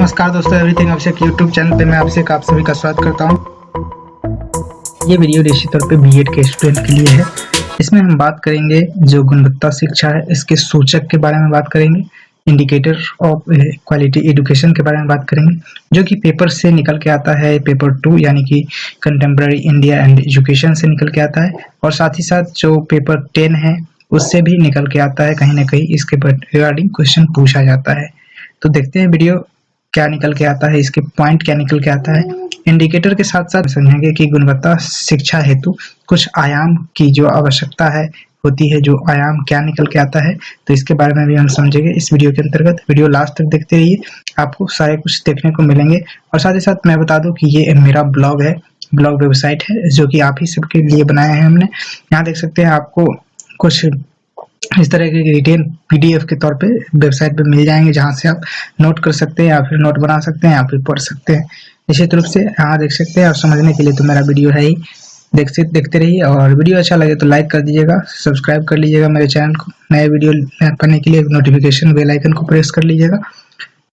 नमस्कार दोस्तों, एवरीथिंग अभिषेक YouTube channel पे मैं अभिषेक आप सभी का स्वागत करता हूं। ये वीडियो निश्चित तौर पे बीएड के स्टूडेंट के लिए है। इसमें हम बात करेंगे जो गुणवत्ता शिक्षा है, इसके सूचक के बारे में बात करेंगे, इंडिकेटर ऑफ क्वालिटी एजुकेशन के बारे में बात करेंगे, जो कि पेपर से निकल के आता है, पेपर 2 यानी कि कंटेम्प्रेरी इंडिया एंड एजुकेशन से निकल के आता है, और साथ ही साथ जो पेपर 10 है उससे भी निकल के आता है। कहीं ना कहीं इसके रिगार्डिंग क्वेश्चन पूछा जाता है। तो देखते हैं वीडियो क्या निकल के आता है, इसके पॉइंट क्या निकल के आता है। इंडिकेटर के साथ साथ समझेंगे कि गुणवत्ता शिक्षा हेतु कुछ आयाम की जो आवश्यकता है होती है, जो आयाम क्या निकल के आता है, तो इसके बारे में भी हम समझेंगे इस वीडियो के अंतर्गत। वीडियो लास्ट तक देखते रहिए, आपको सारे कुछ देखने को मिलेंगे। और साथ ही साथ मैं बता दूं कि ये मेरा ब्लॉग है, ब्लॉग वेबसाइट है, जो कि आप ही सबके लिए बनाया है हमने। यहाँ देख सकते हैं आपको कुछ इस तरह के रिटेन पीडीएफ के तौर पे वेबसाइट पे मिल जाएंगे, जहां से आप नोट कर सकते हैं या फिर नोट बना सकते हैं या फिर पढ़ सकते हैं। निश्चित रूप से यहाँ देख सकते हैं, और समझने के लिए तो मेरा वीडियो है ही, देखते रहिए। और वीडियो अच्छा लगे तो लाइक कर दीजिएगा, सब्सक्राइब कर लीजिएगा मेरे चैनल को। नए वीडियो पाने के लिए नोटिफिकेशन बेल आइकन को प्रेस कर लीजिएगा।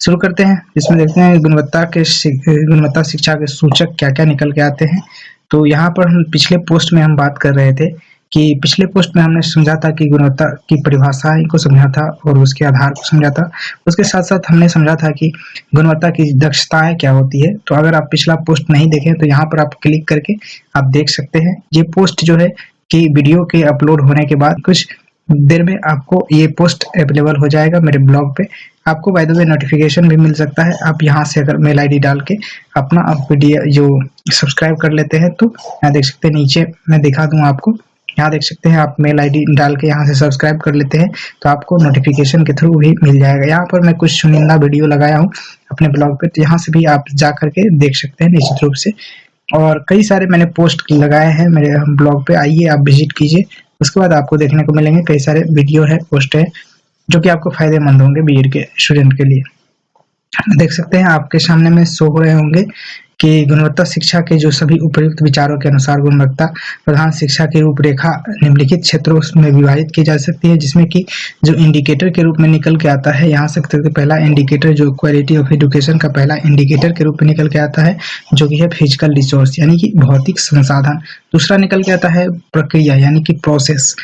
शुरू करते हैं। इसमें देखते हैं गुणवत्ता शिक्षा के सूचक क्या क्या निकल के आते हैं। तो यहाँ पर हम पिछले पोस्ट में हम बात कर रहे थे कि पिछले पोस्ट में हमने समझा था कि गुणवत्ता की परिभाषाएं को समझा था और उसके आधार को समझा था। उसके साथ साथ हमने समझा था कि गुणवत्ता की दक्षताएं क्या होती है। तो अगर आप पिछला पोस्ट नहीं देखें तो यहाँ पर आप क्लिक करके आप देख सकते हैं। ये पोस्ट जो है कि वीडियो के अपलोड होने के बाद कुछ देर में आपको ये पोस्ट अवेलेबल हो जाएगा मेरे ब्लॉग पे। आपको बाय द वे नोटिफिकेशन भी मिल सकता है। आप यहाँ से अगर मेल आईडी डाल के अपना आप वीडियो जो सब्सक्राइब कर लेते हैं, तो यहाँ देख सकते हैं, नीचे मैं दिखा दूंगा आपको। यहाँ देख सकते हैं, आप मेल आईडी डाल के यहाँ से सब्सक्राइब कर लेते हैं तो आपको नोटिफिकेशन के थ्रू भी मिल जाएगा। यहाँ पर मैं कुछ चुनिंदा वीडियो लगाया हूँ अपने ब्लॉग पे, तो यहाँ से भी आप जा करके देख सकते हैं निश्चित रूप से। और कई सारे मैंने पोस्ट लगाए हैं मेरे ब्लॉग पे, आइए आप विजिट कीजिए। उसके बाद आपको देखने को मिलेंगे कई सारे वीडियो है, पोस्ट है, जो कि आपको फायदेमंद होंगे बीएड के स्टूडेंट के लिए। देख सकते हैं आपके सामने में शो हो रहे होंगे कि गुणवत्ता शिक्षा के जो सभी उपयुक्त विचारों के अनुसार गुणवत्ता प्रधान शिक्षा की रूपरेखा निम्नलिखित क्षेत्रों में विभाजित की जा सकती है, जिसमें कि जो इंडिकेटर के रूप में निकल के आता है, यहाँ से पहला इंडिकेटर जो क्वालिटी ऑफ एजुकेशन का पहला इंडिकेटर के रूप में निकल के आता है, जो कि है फिजिकल रिसोर्स यानी कि भौतिक संसाधन। दूसरा निकल के आता है प्रक्रिया यानी कि प्रोसेस।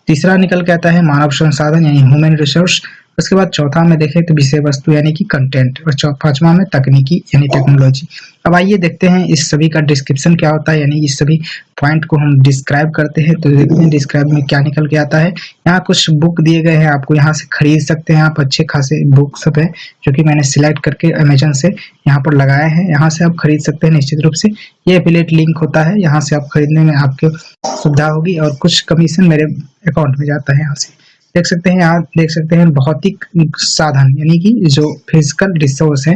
तीसरा निकल के आता है मानव संसाधन यानी ह्यूमन रिसोर्स। उसके बाद चौथा में देखें तो विषय वस्तु यानी कि कंटेंट, और पांचवा में तकनीकी यानी टेक्नोलॉजी। अब आइए देखते हैं इस सभी का डिस्क्रिप्शन क्या होता है, यानी इस सभी पॉइंट को हम डिस्क्राइब करते हैं। तो देखते हैं डिस्क्राइब में क्या निकल के आता है। यहाँ कुछ बुक दिए गए हैं, आपको यहाँ से खरीद सकते हैं आप। अच्छे खासे बुक सब है जो कि मैंने सिलेक्ट करके अमेजन से यहाँ पर लगाए हैं। यहाँ से आप खरीद सकते हैं निश्चित रूप से। ये एफिलिएट लिंक होता है, यहाँ से आप खरीदने में आपको सुविधा होगी और कुछ कमीशन मेरे अकाउंट में जाता है। यहाँ से देख सकते हैं, यहाँ देख सकते हैं भौतिक साधन यानी कि जो फिजिकल रिसोर्स है,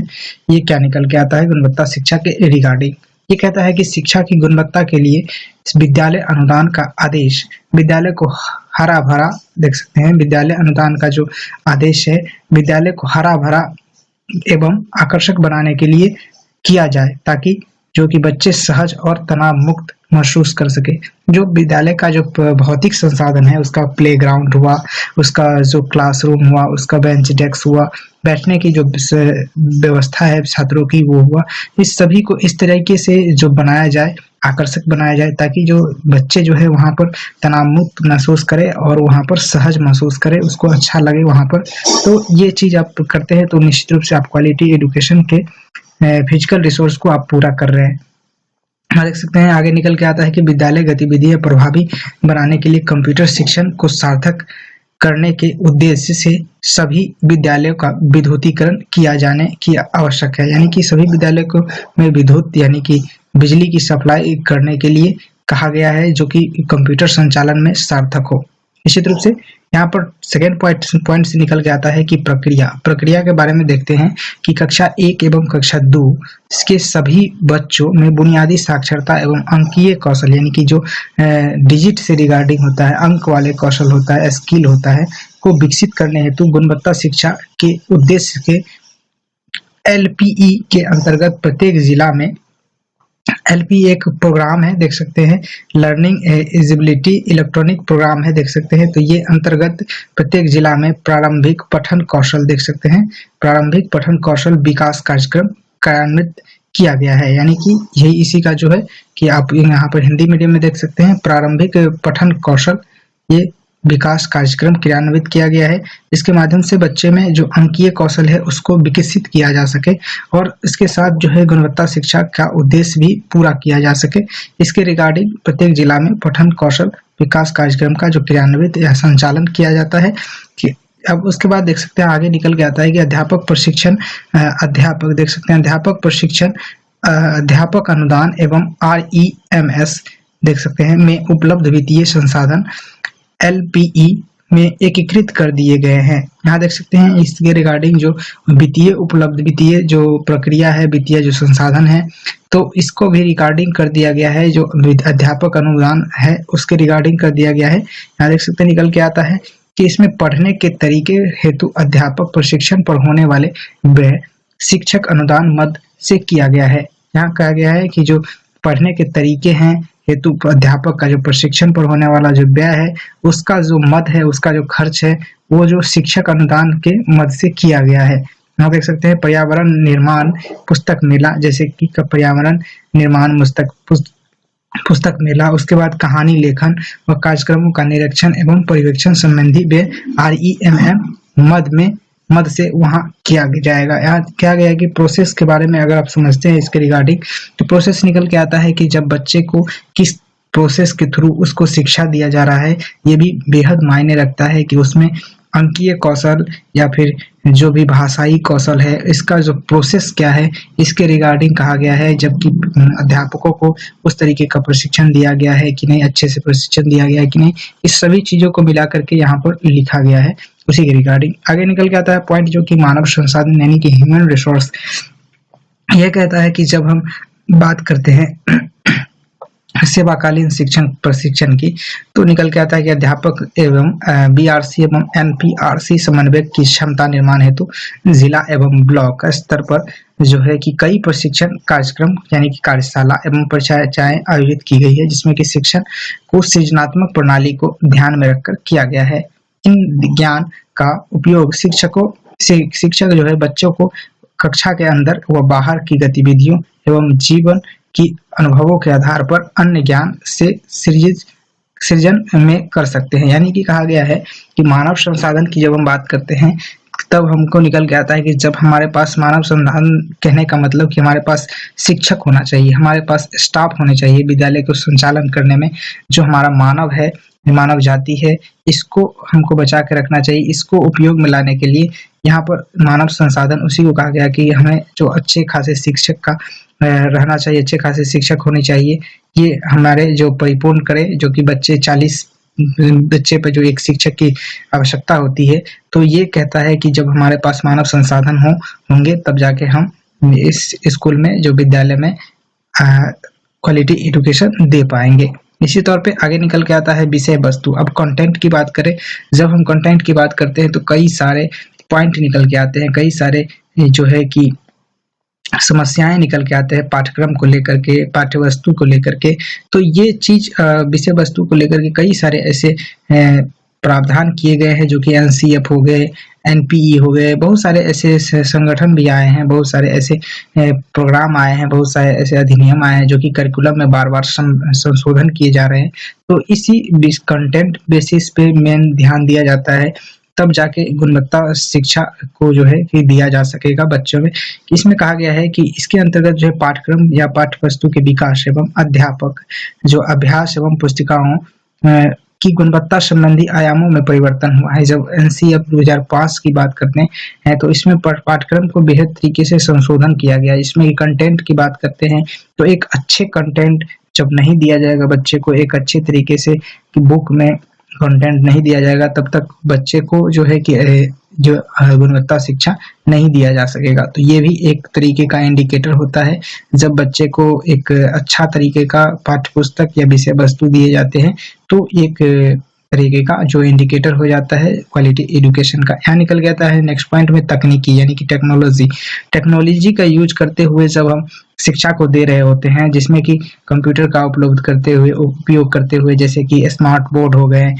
ये क्या निकल के आता है गुणवत्ता शिक्षा के रिगार्डिंग। ये कहता है कि शिक्षा की गुणवत्ता के लिए विद्यालय अनुदान का आदेश विद्यालय को हरा भरा, देख सकते हैं विद्यालय अनुदान का जो आदेश है विद्यालय को हरा भरा एवं आकर्षक बनाने के लिए किया जाए, ताकि जो कि बच्चे सहज और तनाव मुक्त महसूस कर सके। जो विद्यालय का जो भौतिक संसाधन है, उसका प्लेग्राउंड हुआ, उसका जो क्लासरूम हुआ, उसका बेंच डेस्क हुआ, बैठने की जो व्यवस्था है छात्रों की वो हुआ, इस सभी को इस तरीके से जो बनाया जाए, आकर्षक बनाया जाए, ताकि जो बच्चे जो है वहाँ पर तनाव मुक्त महसूस करे और वहाँ पर सहज महसूस करे, उसको अच्छा लगे वहाँ पर। तो ये चीज आप करते हैं तो निश्चित रूप से आप क्वालिटी एजुकेशन के फिजिकल रिसोर्स को आप पूरा कर रहे हैं। देख सकते हैं आगे निकल के आता है कि विद्यालय गतिविधियां प्रभावी बनाने के लिए कंप्यूटर शिक्षण को सार्थक करने के उद्देश्य से सभी विद्यालयों का विद्युतीकरण किया जाने की आवश्यक है, यानी कि सभी विद्यालयों को में विद्युत यानी कि बिजली की सप्लाई करने के लिए कहा गया है, जो कि कंप्यूटर संचालन में सार्थक हो। निश्चित रूप से यहाँ पर सेकेंड पॉइंट से निकल के आता है कि प्रक्रिया के बारे में देखते हैं कि कक्षा 1 एवं कक्षा 2 के सभी बच्चों में बुनियादी साक्षरता एवं अंकीय कौशल यानी कि जो डिजिट से रिगार्डिंग होता है, अंक वाले कौशल होता है, स्किल होता है, को विकसित करने हेतु गुणवत्ता शिक्षा के उद्देश्य के LPE के अंतर्गत प्रत्येक जिला में LP एक प्रोग्राम है, देख सकते हैं, लर्निंग एलिजिबिलिटी इलेक्ट्रॉनिक प्रोग्राम है, देख सकते हैं। तो ये अंतर्गत प्रत्येक जिला में प्रारंभिक पठन कौशल, देख सकते हैं, प्रारंभिक पठन कौशल विकास कार्यक्रम कार्यान्वित किया गया है। यानी कि यही इसी का जो है कि आप यहाँ पर हिंदी मीडियम में देख सकते हैं, प्रारंभिक पठन कौशल ये विकास कार्यक्रम क्रियान्वित किया गया है। इसके माध्यम से बच्चे में जो अंकीय कौशल है उसको विकसित किया जा सके और इसके साथ जो है गुणवत्ता शिक्षा का उद्देश्य भी पूरा किया जा सके। इसके रिगार्डिंग प्रत्येक जिला में पठन कौशल विकास कार्यक्रम का जो क्रियान्वित या संचालन किया जाता है। कि अब उसके बाद देख सकते हैं आगे निकल के आता है कि अध्यापक प्रशिक्षण, अध्यापक देख सकते हैं, अध्यापक प्रशिक्षण, अध्यापक अनुदान एवं REMS देख सकते हैं में उपलब्ध वित्तीय संसाधन LPE में एकीकृत कर दिए गए हैं। यहाँ देख सकते हैं इसके रिगार्डिंग जो वित्तीय उपलब्ध वित्तीय जो प्रक्रिया है, वित्तीय जो संसाधन है, तो इसको भी रिगार्डिंग कर दिया गया है। जो अध्यापक अनुदान है उसके रिगार्डिंग कर दिया गया है। यहाँ देख सकते हैं निकल के आता है कि इसमें पढ़ने के तरीके हेतु अध्यापक प्रशिक्षण पर होने वाले व्यय शिक्षक अनुदान मद से किया गया है। यहाँ कहा गया है कि जो पढ़ने के तरीके हैं हेतु अध्यापक का जो प्रशिक्षण पर होने वाला जो व्यय है उसका जो मद है, उसका जो खर्च है वो जो शिक्षक अनुदान के मद से किया गया है। यहाँ देख सकते हैं पर्यावरण निर्माण पुस्तक मेला, जैसे कि पर्यावरण निर्माण पुस्तक मेला, उसके बाद कहानी लेखन व कार्यक्रमों का निरीक्षण एवं पर्यवेक्षण संबंधी व्यय REMM मद से वहाँ किया जाएगा। यहाँ क्या गया है कि प्रोसेस के बारे में अगर आप समझते हैं इसके रिगार्डिंग, तो प्रोसेस निकल के आता है कि जब बच्चे को किस प्रोसेस के थ्रू उसको शिक्षा दिया जा रहा है, ये भी बेहद मायने रखता है कि उसमें अंकीय कौशल या फिर जो भी भाषाई कौशल है इसका जो प्रोसेस क्या है इसके रिगार्डिंग कहा गया है। जबकि अध्यापकों को उस तरीके का प्रशिक्षण दिया गया है कि नहीं, अच्छे से प्रशिक्षण दिया गया है कि नहीं, इस सभी चीजों को मिला करके यहाँ पर लिखा गया है। उसी के रिगार्डिंग आगे निकल के आता है पॉइंट जो कि मानव संसाधन यानी कि ह्यूमन रिसोर्स। यह कहता है कि जब हम बात करते हैं सेवाकालीन शिक्षण प्रशिक्षण की, तो निकल के आता है कि अध्यापक एवं BRC एवं NPRC समन्वय की क्षमता निर्माण हेतु जिला एवं ब्लॉक स्तर पर जो है कि कई प्रशिक्षण कार्यक्रम यानी कि कार्यशाला एवं परिचर्चाएं आयोजित की गई है, जिसमें कि शिक्षण को सृजनात्मक प्रणाली को ध्यान में रखकर किया गया है। इन ज्ञान का उपयोग शिक्षक जो है बच्चों को कक्षा के अंदर व बाहर की गतिविधियों एवं जीवन की अनुभवों के आधार पर अन्य ज्ञान से सृजन में कर सकते हैं। यानी कि कहा गया है कि मानव संसाधन की जब हम बात करते हैं तब हमको निकल के आता है कि जब हमारे पास मानव संसाधन कहने का मतलब कि हमारे पास शिक्षक होना चाहिए, हमारे पास स्टाफ होने चाहिए विद्यालय को संचालन करने में। जो हमारा मानव है, मानव जाति है, इसको हमको बचा के रखना चाहिए। इसको उपयोग में लाने के लिए यहाँ पर मानव संसाधन उसी को कहा गया कि हमें जो अच्छे खासे शिक्षक का रहना चाहिए, अच्छे खासे शिक्षक होने चाहिए। ये हमारे जो परिपूर्ण करे, जो कि बच्चे 40 बच्चे पे जो एक शिक्षक की आवश्यकता होती है, तो ये कहता है कि जब हमारे पास मानव संसाधन होंगे तब जाके हम इस स्कूल में जो विद्यालय में क्वालिटी एजुकेशन दे पाएंगे। इसी तौर पे आगे निकल के आता है विषय वस्तु। अब कंटेंट की बात करें, जब हम कंटेंट की बात करते हैं तो कई सारे पॉइंट निकल के आते हैं, कई सारे जो है कि समस्याएं निकल के आते हैं पाठ्यक्रम को लेकर के, पाठ्य वस्तु को लेकर के। तो ये चीज विषय वस्तु को लेकर के कई सारे ऐसे प्रावधान किए गए हैं जो कि NCF हो गए, NPE हो गए, बहुत सारे ऐसे संगठन भी आए हैं, बहुत सारे ऐसे प्रोग्राम आए हैं, बहुत सारे ऐसे अधिनियम आए हैं जो कि करिकुलम में बार बार संशोधन किए जा रहे हैं। तो इसी कंटेंट बेसिस पे मेन ध्यान दिया जाता है, तब जाके गुणवत्ता शिक्षा को जो है कि दिया जा सकेगा बच्चों में। इसमें कहा गया है कि इसके अंतर्गत जो है पाठ्यक्रम या पाठ्य वस्तु के विकास एवं अध्यापक जो अभ्यास एवं पुस्तिकाओं की गुणवत्ता संबंधी आयामों में परिवर्तन हुआ है। जब NCF 2005 की बात करते हैं तो इसमें पाठ्यक्रम को बेहद तरीके से संशोधन किया गया। इसमें कंटेंट की बात करते हैं तो एक अच्छे कंटेंट जब नहीं दिया जाएगा बच्चे को, एक अच्छे तरीके से कि बुक में कंटेंट नहीं दिया जाएगा, तब तक बच्चे को जो है कि जो गुणवत्ता शिक्षा नहीं दिया जा सकेगा। तो ये भी एक तरीके का इंडिकेटर होता है। जब बच्चे को एक अच्छा तरीके का पाठ्य पुस्तक या विषय वस्तु दिए जाते हैं तो एक तरीके का जो इंडिकेटर हो जाता है क्वालिटी एजुकेशन का। यहाँ निकल के आता है नेक्स्ट पॉइंट में तकनीकी यानी कि टेक्नोलॉजी। टेक्नोलॉजी का यूज करते हुए जब हम शिक्षा को दे रहे होते हैं, जिसमें कि कंप्यूटर का उपयोग करते हुए, जैसे कि स्मार्ट बोर्ड हो गए,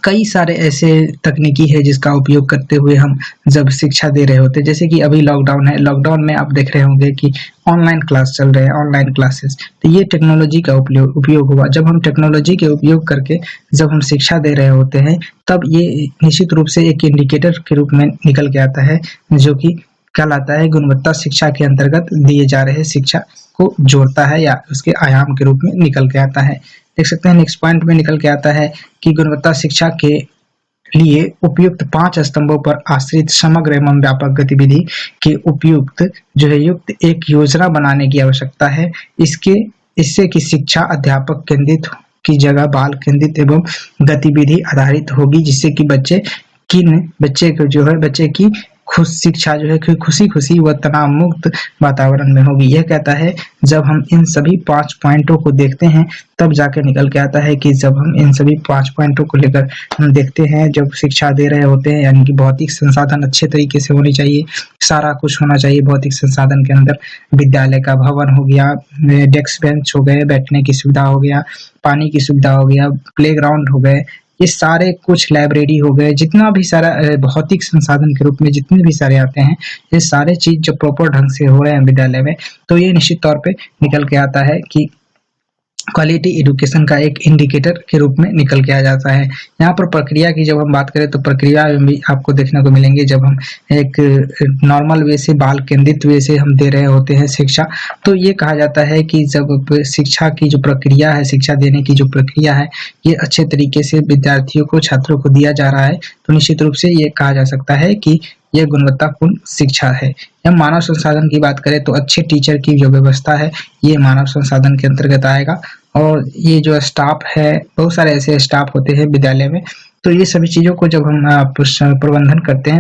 कई सारे ऐसे तकनीकी है जिसका उपयोग करते हुए हम जब शिक्षा दे रहे होते हैं। जैसे कि अभी लॉकडाउन है, लॉकडाउन में आप देख रहे होंगे कि ऑनलाइन क्लास चल रहे हैं, ऑनलाइन क्लासेस, तो ये टेक्नोलॉजी का उपयोग हुआ। जब हम टेक्नोलॉजी के उपयोग करके जब हम शिक्षा दे रहे होते हैं, तब ये निश्चित रूप से एक इंडिकेटर के रूप में निकल के आता है, जो कि कहलाता है गुणवत्ता शिक्षा के अंतर्गत दिए जा रहे शिक्षा को जोड़ता है या उसके आयाम के रूप में निकल के आता है। देख सकते हैं नेक्स्ट पॉइंट में निकल के आता है कि गुणवत्ता शिक्षा के लिए उपयुक्त 5 स्तंभों पर आश्रित समग्र एवं व्यापक गतिविधि के उपयुक्त जो है युक्त एक योजना बनाने की आवश्यकता है। इससे कि शिक्षा अध्यापक केंद्रित की जगह बाल केंद्रित एवं गतिविधि आधारित होगी, जिससे कि बच्चे की खुश शिक्षा जो है खुशी व तनाव मुक्त वातावरण में होगी। यह कहता है जब हम इन सभी 5 पॉइंटों को देखते हैं, तब जाके निकल के आता है कि जब हम इन सभी 5 पॉइंटों को लेकर हम देखते हैं, जब शिक्षा दे रहे होते हैं, यानी कि भौतिक संसाधन अच्छे तरीके से होने चाहिए, सारा कुछ होना चाहिए भौतिक संसाधन के अंदर। विद्यालय का भवन हो गया, डेस्क बेंच हो गए, बैठने की सुविधा हो गया, पानी की सुविधा हो गया, प्लेग्राउंड हो गए, ये सारे कुछ लाइब्रेरी हो गए, जितना भी सारा भौतिक संसाधन के रूप में जितने भी सारे आते हैं, ये सारे चीज जब प्रॉपर ढंग से हो रहे हैं विद्यालय में, तो ये निश्चित तौर पे निकल के आता है कि क्वालिटी एजुकेशन का एक इंडिकेटर के रूप में निकल के आ जाता है। यहाँ पर प्रक्रिया की जब हम बात करें, तो प्रक्रिया भी आपको देखने को मिलेंगे। जब हम एक नॉर्मल वे से बाल केंद्रित वे से हम दे रहे होते हैं शिक्षा, तो ये कहा जाता है कि जब शिक्षा की जो प्रक्रिया है, शिक्षा देने की जो प्रक्रिया है, ये अच्छे तरीके से विद्यार्थियों को, छात्रों को दिया जा रहा है, तो निश्चित रूप से ये कहा जा सकता है कि यह गुणवत्तापूर्ण शिक्षा है। या मानव संसाधन की बात करें, तो अच्छे टीचर की जो व्यवस्था है, ये मानव संसाधन के अंतर्गत आएगा। और ये जो स्टाफ है, बहुत सारे ऐसे स्टाफ होते हैं विद्यालय में, तो ये सभी चीजों को जब हम प्रबंधन करते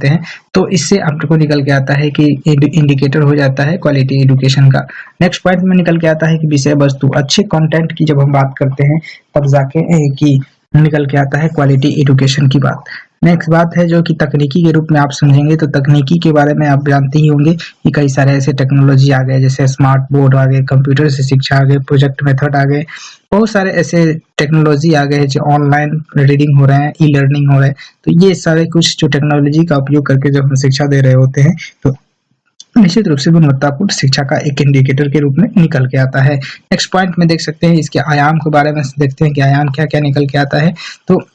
हैं, तो इससे आपको निकल के आता है कि इंडिकेटर हो जाता है क्वालिटी एजुकेशन का। नेक्स्ट पॉइंट में निकल के आता है कि विषय वस्तु, अच्छे कंटेंट की जब हम बात करते हैं, तब जाके कि निकल के आता है क्वालिटी एजुकेशन की बात। नेक्स्ट बात है जो कि तकनीकी के रूप में आप समझेंगे, तो तकनीकी के बारे में आप जानते ही होंगे कि कई सारे ऐसे टेक्नोलॉजी आ गए, जैसे स्मार्ट बोर्ड आ गए, कंप्यूटर से शिक्षा आ गए, प्रोजेक्ट मेथड आ गए, बहुत सारे ऐसे टेक्नोलॉजी आ गए जो ऑनलाइन रीडिंग हो रहे हैं, ई लर्निंग हो रहा है। तो ये सारे कुछ जो टेक्नोलॉजी का उपयोग करके जब हम शिक्षा दे रहे होते हैं, तो निश्चित रूप से गुणवत्तापूर्ण शिक्षा का एक इंडिकेटर के रूप में निकल के आता है। नेक्स्ट पॉइंट में देख सकते हैं, इसके आयाम के बारे में देखते हैं कि आयाम क्या क्या निकल के आता है। तो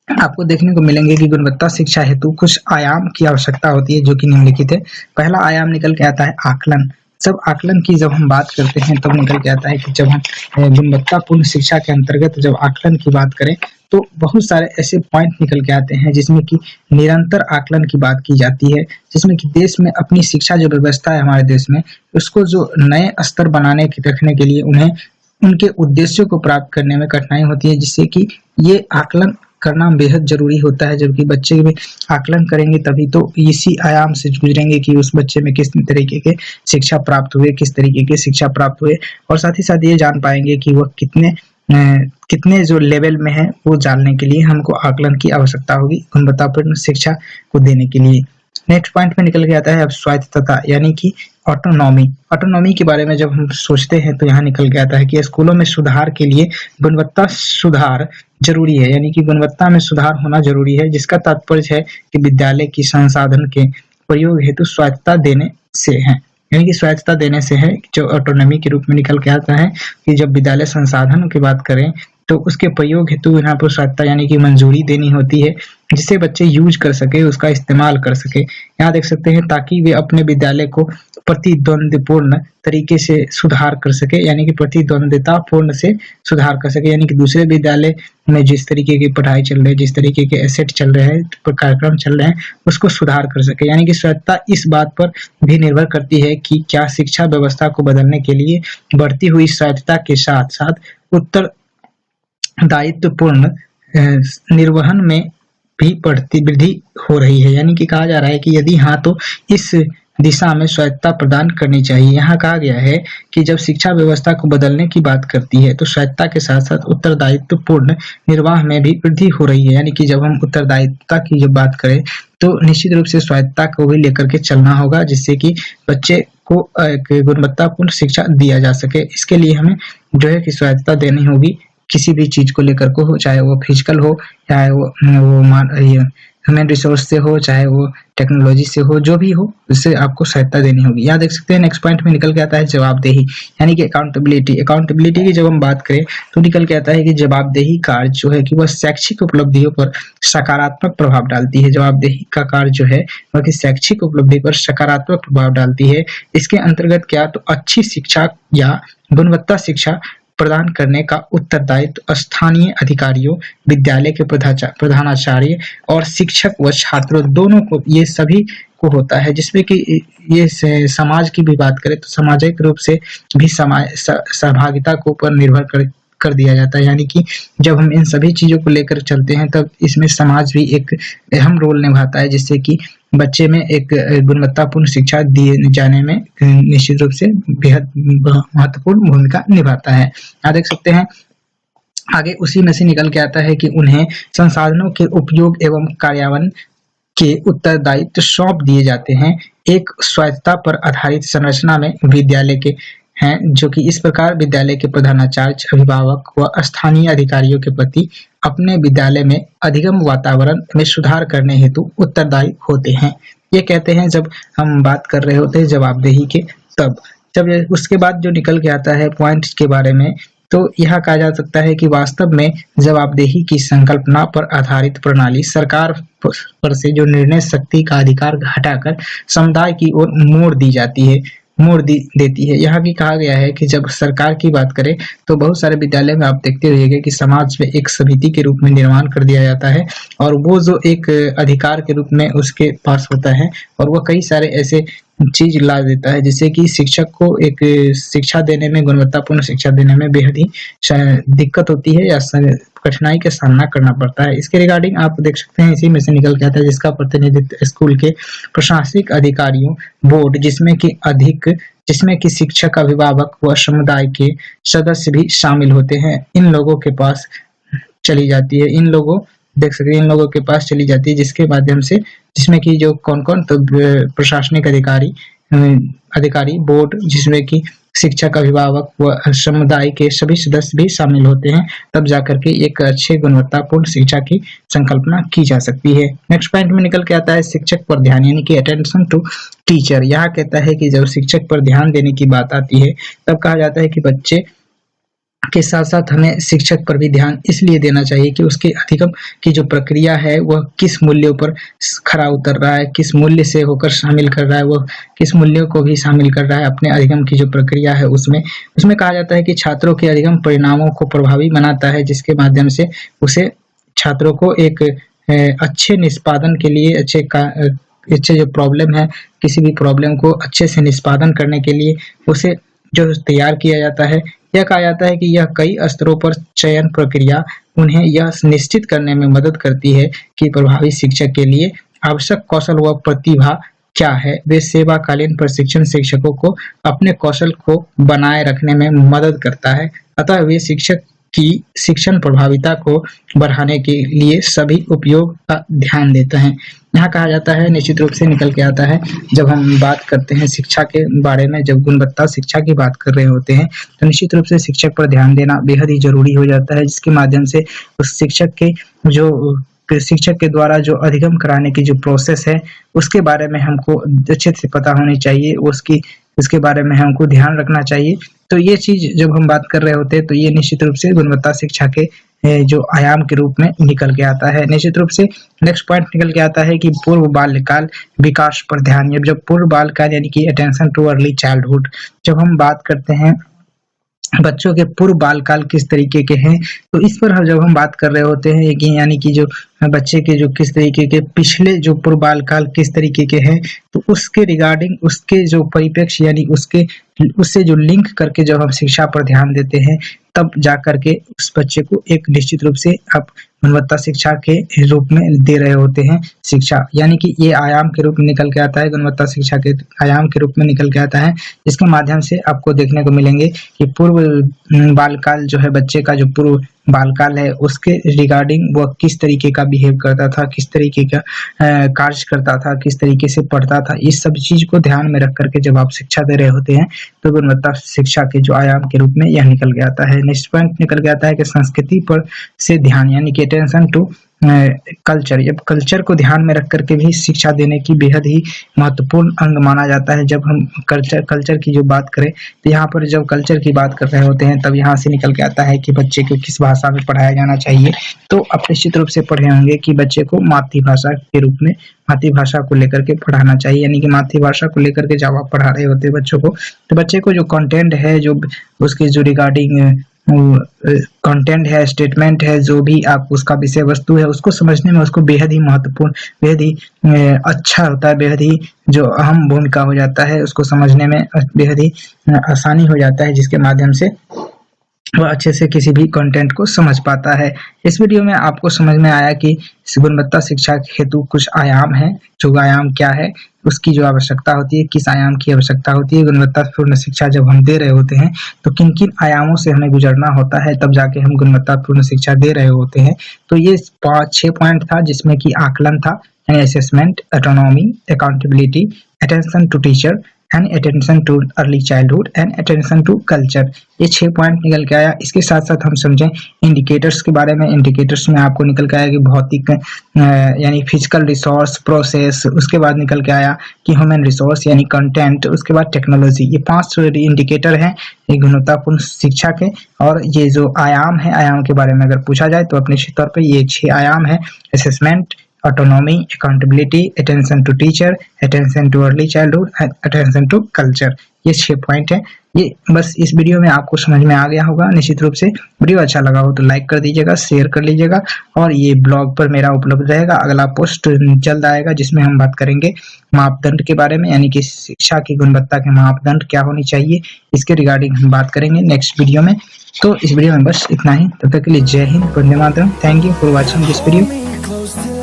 आपको देखने को मिलेंगे कि गुणवत्ता शिक्षा हेतु कुछ आयाम की आवश्यकता होती है, जो कि निम्नलिखित है। पहला आयाम निकल के आता है आकलन। आकलन की जब हम बात करते हैं, तब निकल के आता है कि जब हम गुणवत्तापूर्ण शिक्षा के अंतर्गत जब आकलन की बात करें, तो बहुत सारे ऐसे पॉइंट निकल के आते हैं, जिसमें कि निरंतर आकलन की बात की जाती है, जिसमें कि देश में अपनी शिक्षा जो व्यवस्था है हमारे देश में, उसको जो नए स्तर बनाने की रखने के लिए उन्हें उनके उद्देश्यों को प्राप्त करने में कठिनाई होती है, जिससे कि ये आकलन करना बेहद जरूरी होता है। जबकि बच्चे में आकलन करेंगे तभी तो इसी आयाम से गुजरेंगे कि उस बच्चे में किस तरीके के शिक्षा प्राप्त हुए, किस तरीके के शिक्षा प्राप्त हुए, और साथ ही साथ ये जान पाएंगे कि वह कितने जो लेवल में है, वो जानने के लिए हमको आकलन की आवश्यकता होगी गुणवत्तापूर्ण शिक्षा को देने के लिए। नेक्स्ट पॉइंट में निकल के आता है अब स्वायत्तता, यानी कि ऑटोनॉमी के बारे में जब हम सोचते हैं, तो यहाँ निकल के आता है कि स्कूलों में सुधार के लिए गुणवत्ता सुधार जरूरी है, यानी कि गुणवत्ता में सुधार होना जरूरी है, जिसका तात्पर्य है कि विद्यालय की संसाधन के प्रयोग हेतु स्वायत्तता देने से है, यानी कि स्वायत्तता देने से है, जो ऑटोनॉमी के रूप में निकल के आता है कि जब विद्यालय संसाधन की बात करें, तो उसके प्रयोग हेतु यहाँ पर स्वायत्तता यानी कि मंजूरी देनी होती है, जिसे बच्चे यूज कर सके, उसका इस्तेमाल कर सके। यहाँ देख सकते हैं, ताकि वे अपने विद्यालय को प्रतिद्वंद्विपूर्ण तरीके से सुधार कर सके, यानी कि प्रतिद्वंद्विता पूर्ण से सुधार कर सके, यानी कि दूसरे विद्यालय में जिस तरीके की पढ़ाई चल रही है, जिस तरीके के एसेट चल रहे हैं, कार्यक्रम चल रहे हैं, उसको सुधार कर सके। यानी कि स्वायत्तता इस बात पर भी निर्भर करती है कि क्या शिक्षा व्यवस्था को बदलने के लिए बढ़ती हुई स्वायत्तता के साथ साथ उत्तरदायित्वपूर्ण निर्वहन में भी बढ़ती वृद्धि हो रही है। यानी कि कहा जा रहा है कि यदि हाँ, तो इस दिशा में स्वायत्तता प्रदान करनी चाहिए। यहाँ कहा गया है कि जब शिक्षा व्यवस्था को बदलने की बात करती है तो स्वायत्तता के साथ साथ उत्तरदायित्वपूर्ण निर्वाह में भी वृद्धि हो रही है। यानी कि जब हम उत्तरदायित्वता की जब बात करें तो निश्चित रूप से स्वायत्तता को भी लेकर के चलना होगा, जिससे कि बच्चे को एक गुणवत्तापूर्ण शिक्षा दिया जा सके। इसके लिए हमें जो है कि स्वायत्तता देनी होगी किसी भी चीज को लेकर को हो, चाहे वो फिजिकल हो, चाहे वो ह्यूमन रिसोर्स से हो, चाहे वो टेक्नोलॉजी से हो, जो भी हो उससे आपको सहायता देनी होगी। यहाँ देख सकते हैं नेक्स्ट पॉइंट में निकल के आता है जवाबदेही, यानी कि अकाउंटेबिलिटी। अकाउंटेबिलिटी की जब हम बात करें तो निकल के आता है कि जवाबदेही कार्य जो है कि वह शैक्षिक उपलब्धियों पर सकारात्मक प्रभाव डालती है। जवाबदेही का कार्य जो है वह कि शैक्षिक उपलब्धि पर सकारात्मक प्रभाव डालती है। इसके अंतर्गत क्या तो अच्छी शिक्षा या गुणवत्ता शिक्षा प्रदान करने का उत्तरदायित्व स्थानीय अधिकारियों, विद्यालय के प्रधानाचार्य और शिक्षक व छात्रों दोनों को, ये सभी को होता है। जिसमें कि ये समाज की भी बात करें तो सामाजिक रूप से भी सहभागिता को ऊपर निर्भर कर दिया जाता है। यानी कि जब हम इन सभी चीजों को लेकर चलते हैं तब इसमें समाज भी एक अहम रोल निभाता है, जिससे कि बच्चे में एक गुणवत्तापूर्ण शिक्षा दिए जाने में निश्चित रूप से बेहद महत्वपूर्ण भूमिका निभाता है। आप देख सकते हैं आगे उसी में से निकल के आता है कि उन्हें संसाधनों के उपयोग एवं कार्यान्वयन के उत्तरदायित्व सौंप दिए जाते हैं। एक स्वायत्तता पर आधारित संरचना में विद्यालय के हैं, जो कि इस प्रकार विद्यालय के प्रधानाचार्य, अभिभावक व स्थानीय अधिकारियों के प्रति अपने विद्यालय में अधिगम वातावरण में सुधार करने हेतु उत्तरदायी होते हैं। ये कहते हैं जब हम बात कर रहे होते हैं जवाबदेही के, तब जब उसके बाद जो निकल के आता है पॉइंट्स के बारे में, तो यह कहा जा सकता है कि वास्तव में जवाबदेही की संकल्पना पर आधारित प्रणाली सरकार पर से जो निर्णय शक्ति का अधिकार हटाकर समुदाय की ओर मोड़ देती है। यहाँ की कहा गया है कि जब सरकार की बात करें तो बहुत सारे विद्यालय में आप देखते रहिएगा कि समाज में एक समिति के रूप में निर्माण कर दिया जाता है और वो जो एक अधिकार के रूप में उसके पास होता है और वह कई सारे ऐसे चीज ला देता है जिससे कि शिक्षक को एक शिक्षा देने में, गुणवत्तापूर्ण शिक्षा देने में बेहद ही दिक्कत होती है या कठिनाई का सामना करना पड़ता है। इसके रिगार्डिंग आप देख सकते हैं इसी में से निकल के आता है जिसका प्रतिनिधित्व स्कूल के प्रशासनिक अधिकारियों, बोर्ड जिसमें कि शिक्षक, अभिभावक व समुदाय के सदस्य भी शामिल होते हैं, इन लोगों के पास चली जाती है। इन लोगों के पास चली जाती है जिसके माध्यम से, जिसमें कि जो कौन-कौन तो प्रशासनिक अधिकारी बोर्ड, जिसमें कि शिक्षक, अभिभावक व समुदाय के सभी सदस्य भी शामिल होते हैं, तब जाकर के एक अच्छे गुणवत्तापूर्ण शिक्षा की संकल्पना की जा सकती है। नेक्स्ट पॉइंट में निकल के आता है शिक्षक पर ध्यान, यानी कि अटेंशन टू टीचर। यहाँ कहता है कि जब शिक्षक पर ध्यान देने की बात आती है तब कहा जाता है कि बच्चे के साथ साथ हमें शिक्षक पर भी ध्यान इसलिए देना चाहिए कि उसके अधिगम की जो प्रक्रिया है वह किस मूल्यों पर खरा उतर रहा है, किस मूल्य से होकर शामिल कर रहा है, वह किस मूल्यों को भी शामिल कर रहा है अपने अधिगम की जो प्रक्रिया है उसमें कहा जाता है कि छात्रों के अधिगम परिणामों को प्रभावी बनाता है, जिसके माध्यम से उसे छात्रों को एक अच्छे निष्पादन के लिए अच्छे जो प्रॉब्लम है, किसी भी प्रॉब्लम को अच्छे से निष्पादन करने के लिए उसे जो तैयार किया जाता है। यह कहा जाता है कि यह कई स्तरों पर चयन प्रक्रिया उन्हें यह निश्चित करने में मदद करती है कि प्रभावी शिक्षक के लिए आवश्यक कौशल व प्रतिभा क्या है। वे सेवाकालीन प्रशिक्षण शिक्षकों को अपने कौशल को बनाए रखने में मदद करता है, अतः वे शिक्षक की शिक्षण प्रभाविता को बढ़ाने के लिए सभी उपयोग का ध्यान देते हैं। यहाँ कहा जाता है, निश्चित रूप से निकल के आता है, जब हम बात करते हैं शिक्षा के बारे में, जब गुणवत्ता शिक्षा की बात कर रहे होते हैं तो निश्चित रूप से शिक्षक पर ध्यान देना बेहद ही जरूरी हो जाता है, जिसके माध्यम से उस शिक्षक के द्वारा जो अधिगम कराने की जो प्रोसेस है उसके बारे में हमको अच्छे से पता होनी चाहिए, उसके बारे में हमको ध्यान रखना चाहिए। तो ये चीज जब हम बात कर रहे होते हैं तो ये निश्चित रूप से गुणवत्ता शिक्षा के जो आयाम के रूप में निकल के आता है। निश्चित रूप से नेक्स्ट पॉइंट निकल के आता है कि पूर्व बाल्यकाल विकास पर ध्यान। जब पूर्व बाल्यकाल यानी कि अटेंशन टू अर्ली चाइल्डहुड, जब हम बात करते हैं बच्चों के पूर्व बालकाल किस तरीके के हैं, तो इस पर जब हम बात कर रहे होते हैं कि यानी कि जो बच्चे के जो किस तरीके के पिछले जो पूर्व बालकाल किस तरीके के हैं, तो उसके रिगार्डिंग उसके जो परिप्रेक्ष्य यानी उससे जो लिंक करके जब हम शिक्षा पर ध्यान देते हैं तब जा करके उस बच्चे को एक निश्चित रूप से आप गुणवत्ता शिक्षा के रूप में दे रहे होते हैं शिक्षा, यानी कि ये आयाम के रूप में निकल के आता है, गुणवत्ता शिक्षा के आयाम के रूप में निकल के आता है। इसके माध्यम से आपको देखने को मिलेंगे कि पूर्व बालकाल जो है, बच्चे का जो पूर्व बालकाल है उसके रिगार्डिंग वह किस तरीके का बिहेव करता था, किस तरीके का कार्य करता था, किस तरीके से पढ़ता था, इस सब चीज को ध्यान में रख करके जब आप शिक्षा दे रहे होते हैं तो गुणवत्ता शिक्षा के जो आयाम के रूप में यह निकल के आता है। नेक्स्ट पॉइंट निकल के आता है कि संस्कृति पर से ध्यान, यानी कि अटेंशन टू कल्चर। अब कल्चर को ध्यान में रख करके भी शिक्षा देने की बेहद ही महत्वपूर्ण अंग माना जाता है। जब हम कल्चर की जो बात करें तो यहाँ पर जब कल्चर की बात कर रहे होते हैं तब यहाँ से निकल के आता है कि बच्चे को किस भाषा में पढ़ाया जाना चाहिए। तो आप निश्चित रूप से पढ़े होंगे कि बच्चे को मातृभाषा के रूप में, मातृभाषा को लेकर के पढ़ाना चाहिए, यानी कि मातृभाषा को लेकर के जब आप पढ़ा रहे होते हैं बच्चों को, तो बच्चे को जो कंटेंट है, जो उसके जो रिगार्डिंग कंटेंट है, स्टेटमेंट है, जो भी आप उसका विषय वस्तु है, उसको समझने में उसको बेहद ही महत्वपूर्ण, बेहद ही अच्छा होता है, बेहद ही जो अहम भूमिका हो जाता है, उसको समझने में बेहद ही आसानी हो जाता है, जिसके माध्यम से वह अच्छे से किसी भी कंटेंट को समझ पाता है। इस वीडियो में आपको समझ में आया कि गुणवत्ता शिक्षा हेतु कुछ आयाम है, जो आयाम क्या है, उसकी जो आवश्यकता होती है, किस आयाम की आवश्यकता होती है। गुणवत्तापूर्ण शिक्षा जब हम दे रहे होते हैं तो किन किन आयामों से हमें गुजरना होता है, तब जाके हम गुणवत्तापूर्ण शिक्षा दे रहे होते हैं। तो ये 5-6 पॉइंट था, जिसमें कि आकलन था, assessment, autonomy, accountability, attention to teacher and attention to early childhood and attention to culture. ये 6 पॉइंट निकल के आया। इसके साथ साथ हम समझें इंडिकेटर्स के बारे में। इंडिकेटर्स में आपको निकल के आया कि भौतिक यानी फिजिकल रिसोर्स, प्रोसेस, उसके बाद निकल के आया कि ह्यूमन रिसोर्स यानी कंटेंट, उसके बाद टेक्नोलॉजी। ये 5 इंडिकेटर हैं ये गुणवत्तापूर्ण शिक्षा के। और ये जो आयाम है, आयाम के बारे में अगर पूछा जाए तो अपने निश्चित तौर पर ये 6 आयाम है: assessment, autonomy, accountability, attention to teacher, attention to early childhood and attention to culture। ये 6 पॉइंट है। ये बस इस वीडियो में आपको समझ में आ गया होगा निश्चित रूप से। वीडियो अच्छा लगा हो तो लाइक कर दीजिएगा, शेयर कर लीजिएगा, और ये ब्लॉग पर मेरा उपलब्ध रहेगा। अगला पोस्ट जल्द आएगा जिसमें हम बात करेंगे मापदंड के बारे में, यानी कि शिक्षा की गुणवत्ता के मापदंड क्या होनी चाहिए, इसके रिगार्डिंग हम बात करेंगे नेक्स्ट वीडियो में। तो इस वीडियो में बस इतना ही। तब तक के लिए जय हिंद, वंदे मातरम। Thank you for watching this video.